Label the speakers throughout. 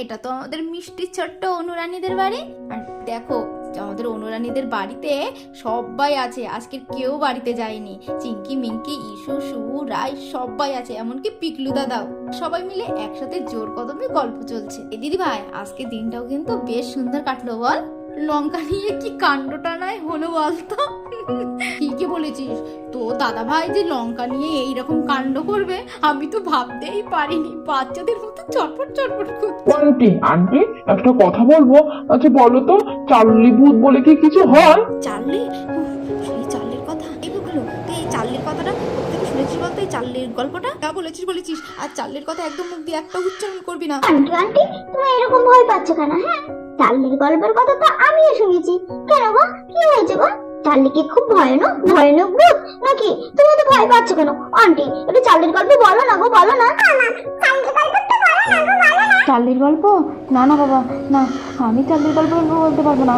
Speaker 1: এটা তো আমাদের মিষ্টি ছোট্ট অনুরানীদের বাড়ি। আর দেখো আমাদের অনুরানীদের বাড়িতে সবাই আছে, আজকে কেউ বাড়িতে যায়নি। চিঙ্কি মিঙ্কি ইসু শুভু রাই সবাই আছে, এমনকি পিকলু দাদাও। সবাই মিলে একসাথে জোর কদমে গল্প চলছে। এ দিদি ভাই, আজকে দিনটাও কিন্তু বেশ সুন্দর কাটলো বল। লঙ্কা নিয়ে কি কাণ্ডটা নয় হলো বলতো। ঠিকই বলেছিস, তো দাদা ভাই যে লঙ্কা নিয়ে এইরকম কাণ্ড করবে আমি তো ভাবতেই পারিনি। বাচ্চাদের মতো চটপট চটপট করছে।
Speaker 2: আন্টি আন্টি একটা কথা বলবো। আচ্ছা বলো তো, চার্লি ভূত বলে কি কিছু হয়?
Speaker 1: চার্লি? সেই চার্লির কথা এই বললো, তুই এই চার্লির কথাটা কোথেকে শুনেছিস বলতো? এই চার্লির গল্পটা যা বলেছিস। আর চার্লির কথা একদম মুখ দিয়ে একটা উচ্চারণ করবি না।
Speaker 3: আন্টি আন্টি তুমি এরকম ভয় পাচ্ছ কেন? হ্যাঁ, চার্লির গল্পের কথা তো আমিও শুনেছি। কেন গো, কি হয়েছে গো? চার্লি কি খুব ভয়ানক ভয়ানক ভূত নাকি? তুমি তো ভয় পাচ্ছ কেন? আন্টি একটু চার্লির গল্প বলো না গো, বলো না।
Speaker 4: চার্লির গল্প? না না বাবা, না, আমি চার্লির গল্প বলতে পারবো না।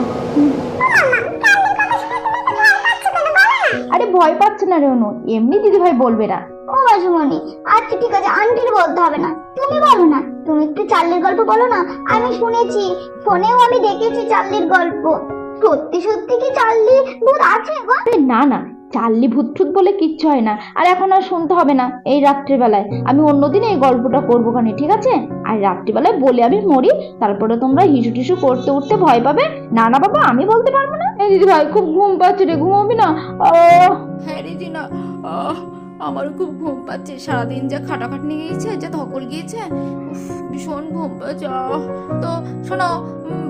Speaker 4: আরে ভয় পাচ্ছে না রে অনু, এমনি দিদি ভাই বলবে না।
Speaker 3: ও মাসুমণি, আচ্ছা ঠিক আছে, আন্টির বলতে হবে না, তুমি বলো না। তুমি একটু চার্লির গল্প বলো না। আমি শুনেছি, ফোনেও আমি দেখেছি চার্লির গল্প। সত্যি সত্যি কি চার্লি ভূত আছে গো?
Speaker 4: আরে না না, চার্লি ভূত ঠুত বলে কিচ্ছু হয় না। আর এখন আর শুনতে হবে না এই রাত্রিবেলায়, আমি অন্যদিন এই গল্পটা করবো খানি, ঠিক আছে? আর রাত্রিবেলায় বলে আমি মরি, তারপরে তোমরা হিসু টিসু করতে উঠতে ভয় পাবে। না না বাবা, আমি বলতে পারবো না। এই দিদি ভাই খুব ঘুম পাচ্ছে রে, ঘুমাবি না?
Speaker 1: হ্যাঁ রে জিনা, আমারও খুব ঘুম পাচ্ছে। সারাদিন যা খাটাখাটনি গিয়েছে, যা ধকল গিয়েছে, ভীষণ ঘুম পাচ্ছে। তো শোনো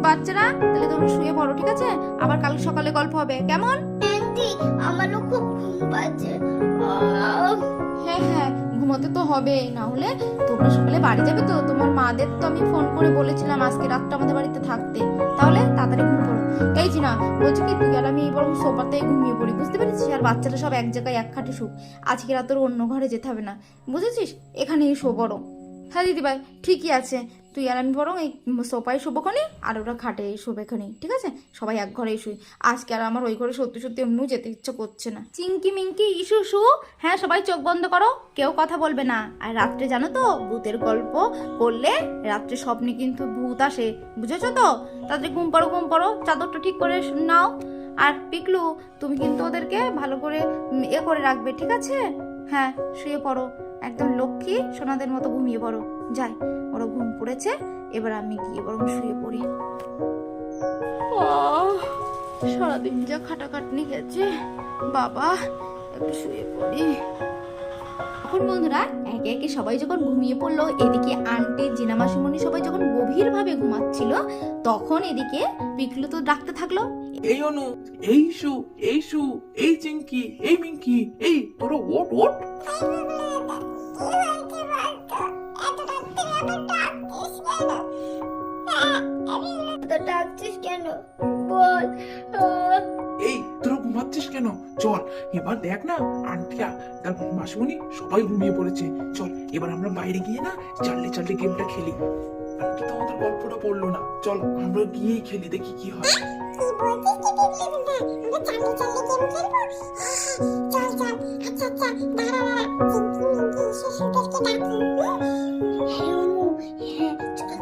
Speaker 1: বাচ্চারা, তাহলে তোমরা শুয়ে পড়ো, ঠিক আছে? আবার কাল সকালে গল্প হবে, কেমন?
Speaker 3: আন্টি আমারও খুব ঘুম পাচ্ছে।
Speaker 1: হ্যাঁ, ঘুমাতে তো হবে, না হলে তোমরা সকালে বাড়ি যাবে তো। তোমার মাদের তো আমি ফোন করে বলেছিলাম আজকে রাতটা আমাদের বাড়িতে থাকতে। তাহলে তাড়াতাড়ি ঘুম পড়ো। এই জি না, বলছি কি তুই আর আমি বরং সোফাতে ঘুমিয়ে পড়ি, বুঝতে পেরেছিস? আর বাচ্চারা সব এক জায়গায় এক খাটে শুক। আজকে রাত তোর অন্য ঘরে যেতে হবে না, বুঝেছিস? এখানেই শো বরং। হ্যাঁ দিদিভাই, ঠিকই আছে। তুই আর আমি বরং এই সোফায় শোবোখানি, আর ওরা খাটে শোবেখানি, ঠিক আছে? সবাই এক ঘরেই শুই। আজকে আর আমার ওই ঘরে সত্যি সত্যি এমনিও যেতে ইচ্ছে করছে না। চিঙ্কি মিঙ্কি ইসু শু, হ্যাঁ সবাই চোখ বন্ধ করো, কেউ কথা বলবে না। আর রাত্রে জানো তো, ভূতের গল্প করলে রাত্রে স্বপ্নে কিন্তু ভূত আসে, বুঝেছো তো? তাড়াতাড়ি ঘুম পড়ো, চাদরটা ঠিক করে নাও। আর পিকলু, তুমি কিন্তু ওদেরকে ভালো করে করে রাখবে, ঠিক আছে? হ্যাঁ, শুয়ে পড়ো, একদম লক্ষ্মী সোনাদের মতো ঘুমিয়ে পড়ো। যাই, ওরা ঘুম পড়েছে, এবার আমি গিয়ে বরং শুয়ে পড়ি। সারাদিন যা খাটাখাটনি গেছে, বাবা একটু শুয়ে পড়ি। এখন বন্ধুরা একে একে সবাই যখন ঘুমিয়ে পড়লো, এদিকে আন্টি জিনা মাসিমণি সবাই যখন গভীরভাবে ঘুমাচ্ছিল, তখন এদিকে পিকলু তো ডাকতে থাকলো,
Speaker 2: এই অনু, এই শু, এই শু, এই চিঙ্কি, এই মিঙ্কি, এই তোরা ওট ওট।
Speaker 3: ডাকছিস কেন বল?
Speaker 2: এই তোরা ঘুমাচ্ছিস কেন? চল এবার দেখ না, আন্টিরা তার মাসিমণি সবাই ঘুমিয়ে পড়েছে। চল এবার আমরা বাইরে গিয়ে না চার্লি চার্লি গেমটা খেলি। আন্টি তো আমাদের গল্পটা পড়লো না, চল আমরা গিয়ে খেলি, দেখি কি হয়।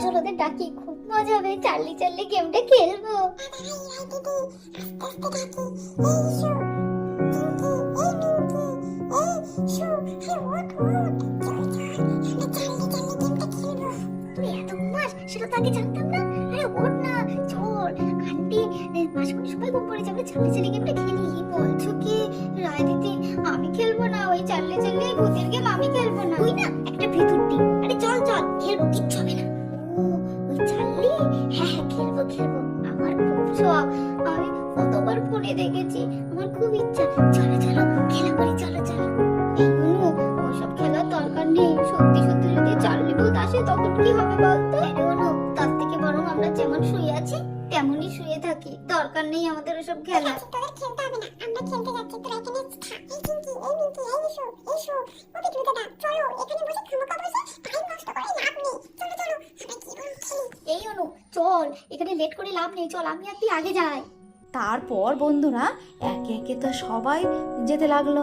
Speaker 3: চলো ওদের ডাকি, খুব মজা হবে। চার্লি চার্লি গেমটা খেলবো। তুই এত ঘুমাস, সেটা তো আগে জানতাম না। আরে ওঠ না, চল। আন্টি মাসুমণি সবাই ঘুম পড়ে যাবে, চার্লি চার্লি গেমটা খেলি। বলছো কি রায় দিদি? আমি খেলবো না ওই চার্লি চার্লি ভূতের গেম, আমি খেলবো না। তুই না একটা ভেতর দিই। আরে চল খেলবো, কিচ্ছু হবে না। ও ওই চার্লি, হ্যাঁ খেলবো। আমার খুব শখ, আমি কতবার ফোনে দেখেছি, আমার খুব ইচ্ছা। চলো খেলা করি, চলো। এইগুলো ওসব খেলার দরকার নেই। সত্যি যদি চার্লি ভূত আসে তখন কি হবে বলতো? তার থেকে বরং আমরা যেমন শুয়ে আছি তেমনই শুয়ে থাকি, দরকার নেই আমাদের ওসব খেলা। তোদের খেলতে হবে না, আমরা খেলতে যাচ্ছি, তোরা এখানে থাক। এই চিঙ্কি, এই মিঙ্কি, এই এসো, ওকে দ্রুত ডাক। চলো এখানে বসে খামোকা বসে টাইম নষ্ট করে লাভ নেই। চলো আমরা কি বল খেলি। এই অনু চল, এখানে লেট করে লাভ নেই, চল আমি আর তুই আগে যাই।
Speaker 1: তারপর বন্ধুরা একে একে তো সবাই যেতে লাগলো।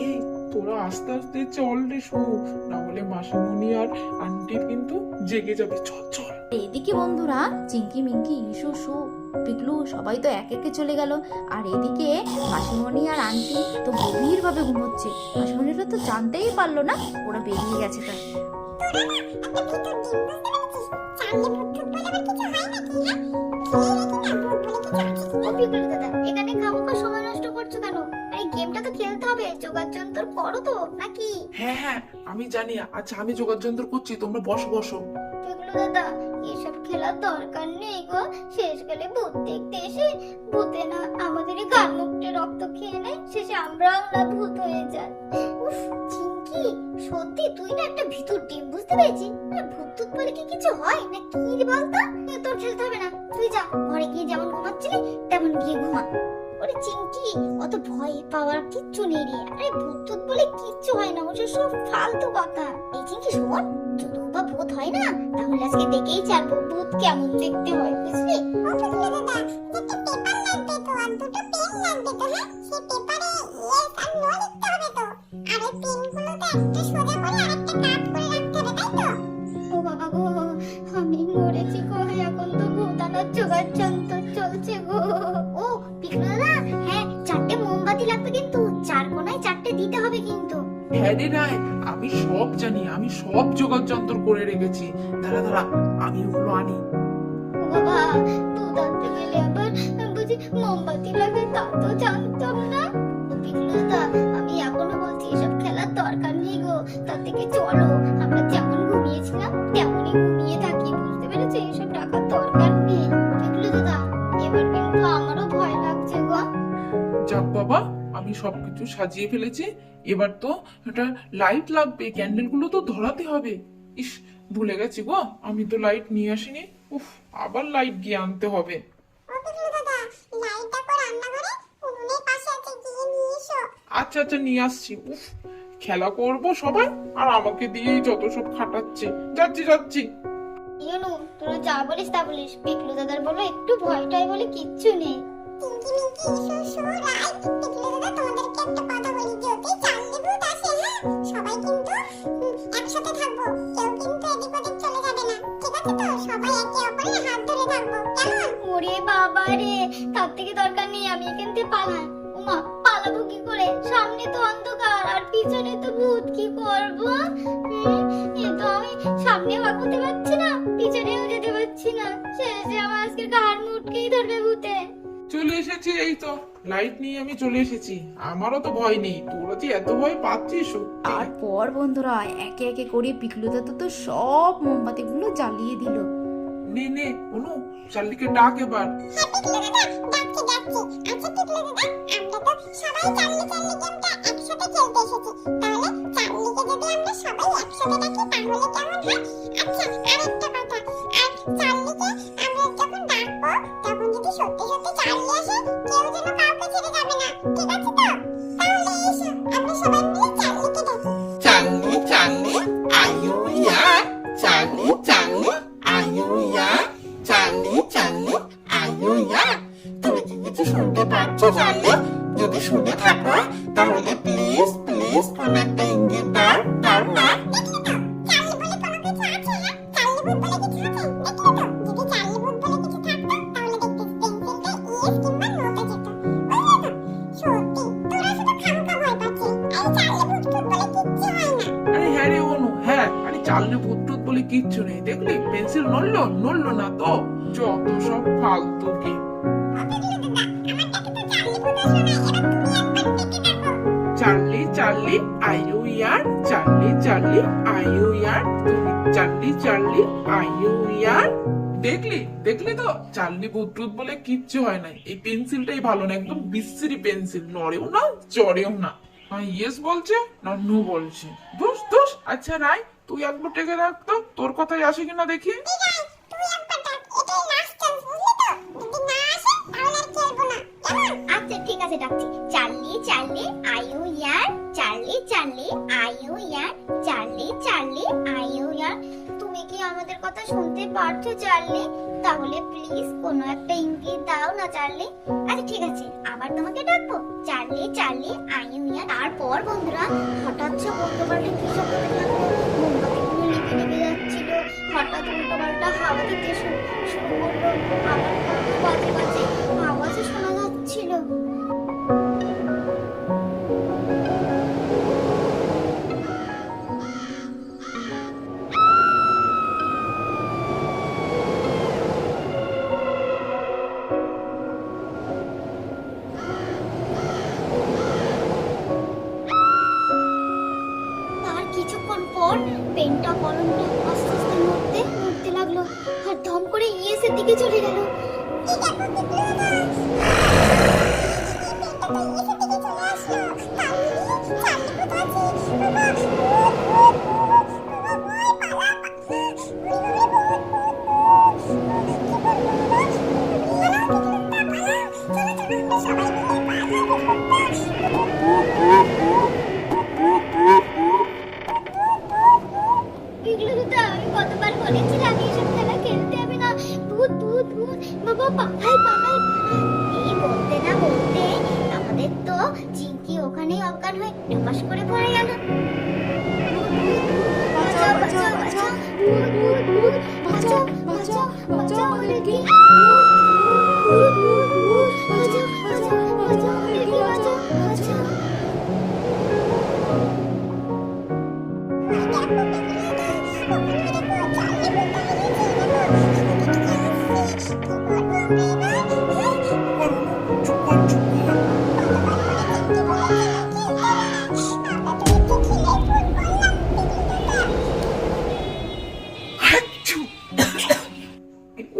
Speaker 2: এই তোরা আস্তে আস্তে চল রে শো, না হলে মাসিমণি আর আন্টি কিন্তু জেগে যাবে। চল চল।
Speaker 1: এদিকে বন্ধুরা চিঙ্কি মিঙ্কি ইসু সু পিকলু সবাই তো এক একে চলে গেল, আর এদিকে মাসিমণি আর আন্টি তো গভীর ভাবে ঘুমোচ্ছে। মাসিমণিরা তো জানতেই পারলো না ওরা বেরিয়ে গেছে। তাই
Speaker 3: এখানে খামোখা সময় নষ্ট করছো কেন? এই গেমটা তো খেলতে হবে, যোগাযোগ যন্ত্র করো তো নাকি?
Speaker 2: হ্যাঁ হ্যাঁ আমি জানি। আচ্ছা আমি যোগাযোগ যন্ত্র করছি, তোমরা বসো বসো।
Speaker 3: পিকলু দাদা এসব খেলার দরকার নেই গো, শেষকালে ভূত দেখতে এসে ভূতে না আমাদের গান মুখটে রক্ত খেয়ে নেয়, শেষে আমরাও না ভূত হয়ে যাই। উফ চিঙ্কি সত্যি তুই না একটা ভিতর টিম, বুঝতে পেরেছি। ভূত টুত বলে কি কিছু হয় না কি রে বলতো? তোর খেলতে হবে না, তুই যা ঘরে গিয়ে যেমন ঘুমাচ্ছিলি তেমন গিয়ে ঘুমা। ওরে চিঙ্কি অত ভয় পাওয়ার কিচ্ছু নেই রে, আরে ভূত টুত বলে কিচ্ছু হয় না, ওসব সব ফালতু কথা। এই চিঙ্কি শোন, যদি বা ভূত হয় না তাহলে আজকে দেখেই ছাড়বো ভূত কেমন দেখতে হয়, বুঝলি? ও বাবা গো, আমি মরেছি গো, এখন তো ভূত আনার জোগাড় যন্ত্র চলছে গো। ও পিকলু দাদা, হ্যাঁ 4টে মোমবাতি লাগবে কিন্তু, 4 কোণায় 4টে দিতে হবে কিন্তু।
Speaker 2: হ্যাঁ রে রায়, আমি সব জানি, আমি সব যোগাযোগ যন্ত্র করে রেখেছি। দাঁড়া দাঁড়া আমি ওগুলো আনি।
Speaker 3: ও বাবা দুধ আনতে গেলে আবার বুঝি মোমবাতি লাগে, তা তো জানতাম না। ও পিকলু দাদা আমি এখনো বলছি এসব খেলার দরকার নেই গো, তার থেকে চলো আমরা যেমন ঘুমিয়েছিলাম তেমনই ঘুমিয়ে থাকি, বুঝতে পেরেছো? এসব টাকার দরকার নেই। পিকলু দাদা এবার কিন্তু আমারও ভয় লাগছে গো।
Speaker 2: যাক বাবা, আমি সবকিছু সাজিয়ে ফেলেছি। এবার তো একটা লাইট লাগবে, ক্যান্ডেল গুলো তো ধরাতে হবে। ইস ভুলে গেছি গো, আমি তো লাইট নিয়ে আসিনি। উফ আবার লাইট গিয়ে আনতে হবে। আচ্ছা আচ্ছা নিয়ে আসছি। উফ খেলা করব সবাই, আর আমাকে দিয়েই যত সব খাটাচ্ছে। যাচ্ছি যাচ্ছি।
Speaker 3: ইউনু তোরা যা বলিস তা বলিস, পিকলু দাদার বলো একটু ভয়টাই বলে কিচ্ছু নেই। ওরে বাবা রে, তার থেকে দরকার নেই, আমি এখান থেকে পালাই। ওমা পালাবো কি করে? সামনে তো অন্ধকার আর পিছনে তো ভূত, কি করবো? এ তো আমি সামনেও আগাতে পারছি না, পিছনেও যেতে পারছি না, শেষে আমার আজকে ঘাড় মুটকেই ধরবে ভূতে।
Speaker 2: চলে এসেছি, এই তো লাইট নিয়ে আমি চলে এসেছি। আমারও তো ভয় নেই, তোরা যে এত ভয় পাচ্ছিস।
Speaker 1: তারপর বন্ধুরা একে একে করে পিকলু দাদা তো সব মোমবাতিগুলো জ্বালিয়ে দিল।
Speaker 2: নে নে অনু, চার্লিকে ডাক এবার।
Speaker 5: চাঁদনি চাঁদনি আয়ু ইয়া, চাঁদনি চাঁদনি আয়ু ইয়া, চাঁদনি চাঁদনি আয়ু ইয়া। তুমি কি কিছু শুনতে পাচ্ছ চাঁদনি? যদি শুনে থাকো তাহলে প্লিজ প্লিজ কোন একটা ইঙ্গিত দাও, দাও না?
Speaker 2: আরে হ্যাঁ রে অনু, হ্যাঁ আরে চালনে ভূত টুত বলে কিচ্ছু নেই। দেখলি পেন্সিল নড়লো নড়লো না তো। যত সব ফালতু কি। চার্লি চার্লি আইউ ইয়ার, চার্লি চার্লি আইউ ইয়ার, তুমি চার্লি চার্লি আইউ ইয়ার। দেখলি দেখলি তো, চার্লি ভূত টুত বলে কিচ্ছু হয় না। এই পেন্সিলটাই ভালো না, একদম বিশ্রী পেন্সিল, নড়েও না চড়েও না। ইয়েস বলছে না নো বলছে। দোষ দোষ। আচ্ছা রাই তুই একবার টেকে রাখতো, তোর কথাই আসে কিনা দেখি।
Speaker 3: আচ্ছা ঠিক আছে ডাকছি। চার্লি চার্লি আইউ ইয়ার, চার্লি চার্লি আইউ ইয়ার, চার্লি চার্লি আইউ ইয়ার। তুমি কি আমাদের কথা শুনতে পারছো চার্লি? তাহলে প্লিজ কোনো একটা ইঙ্গিত দাও না চার্লি। আচ্ছা ঠিক আছে, আবার তোমাকে ডাকবো চার্লি চার্লি আইউয়া। তারপর বন্ধুরা হঠাৎ সব উল্টোপাল্টা কি সব করতে থাকলো। মোমবাতিগুলো নিভে নিভে যাচ্ছিল, হঠাৎ উল্টোপাল্টা হাওয়া দিতে শুরু করলো। আবার কত বাজে বাজে আওয়াজও শোনা যাচ্ছিল। তার কিছুক্ষণ পর পেনটা কলমটা আস্তে আস্তে নড়তে লাগলো, আর ধম করে ইয়েসের দিকে চলে গেল। এগুলো তো আমি কতবার বলেছিলাম এইসব খেলা খেলতে হবে না। ভূত ভূত ভূত বাবা পালাই। এই বলতে না বলতে আমাদের তো চিঙ্কি ওখানেই অজ্ঞান হয়ে টপাস করে পড়ে গেল। বাঁচাও বাঁচাও বাঁচাও, ভূত ভূত ভূত, বাঁচাও বাঁচাও বাঁচাও আমাদেরকে, ভূত ভূত ভূত, বাঁচাও বাঁচাও বাঁচাও আমাদেরকে, বাঁচাও বাঁচাও।
Speaker 2: চুপ কর, চুপ কর। হাচ্ছু।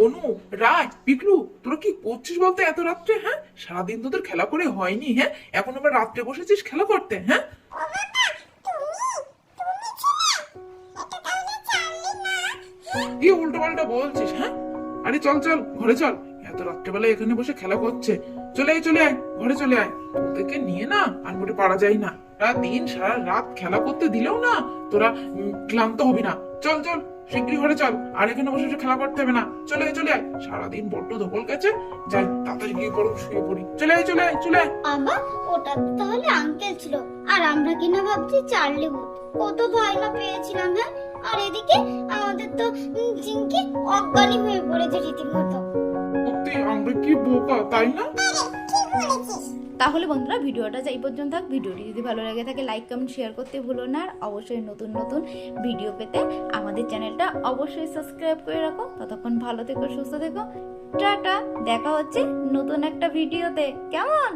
Speaker 2: অনু, রাজ, পিকলু, তোরা কি করছিস বলতো এত রাত্রে? হ্যাঁ, সারাদিন তোদের খেলা করে হয়নি? হ্যাঁ, এখন আবার রাত্রে বসেছিস খেলা করতে? হ্যাঁ, কি উল্টো পাল্টা বলছিস? হ্যাঁ, আরে চল চল ঘরে চল, এত রাত্রেবেলা এখানে বসে খেলা করছে। চলে আয় ঘরে চলে আয়। তোদেরকে নিয়ে না আর মোটে পারা যায় না। সারা রাত খেলা করতে দিলেও না তোরা ক্লান্ত হবি না। চল চল শিগগিরই ঘরে চল, আর এখানে বসে বসে খেলা করতে হবে না। চলে আয়। সারাদিন বড্ড ধকল গেছে, যাই তাড়াতাড়ি গিয়ে বরং শুয়ে পড়ি। চলে আয়।
Speaker 3: আবা, ওটা তো তাহলে আঙ্কেল ছিল, আর আমরা কিনা ভাবছি চার্লি ভূত। কত ভয় না পেয়েছিলাম। হ্যাঁ, আর এদিকে আমাদের তো চিঙ্কি অজ্ঞানী হয়ে পড়েছে রীতিমতো।
Speaker 2: সত্যি আমরা কি বোকা, তাই না?
Speaker 1: তাহলে বন্ধুরা ভিডিওটা এই পর্যন্ত থাক। ভিডিওটি যদি ভালো লাগে থাকে লাইক কমেন্ট শেয়ার করতে ভুলো না। আর অবশ্যই নতুন নতুন ভিডিও পেতে আমাদের চ্যানেলটা অবশ্যই সাবস্ক্রাইব করে রাখো। ততক্ষণ ভালো থেকো, সুস্থ থেকো, টাটা। দেখা হচ্ছে নতুন একটা ভিডিওতে, কেমন?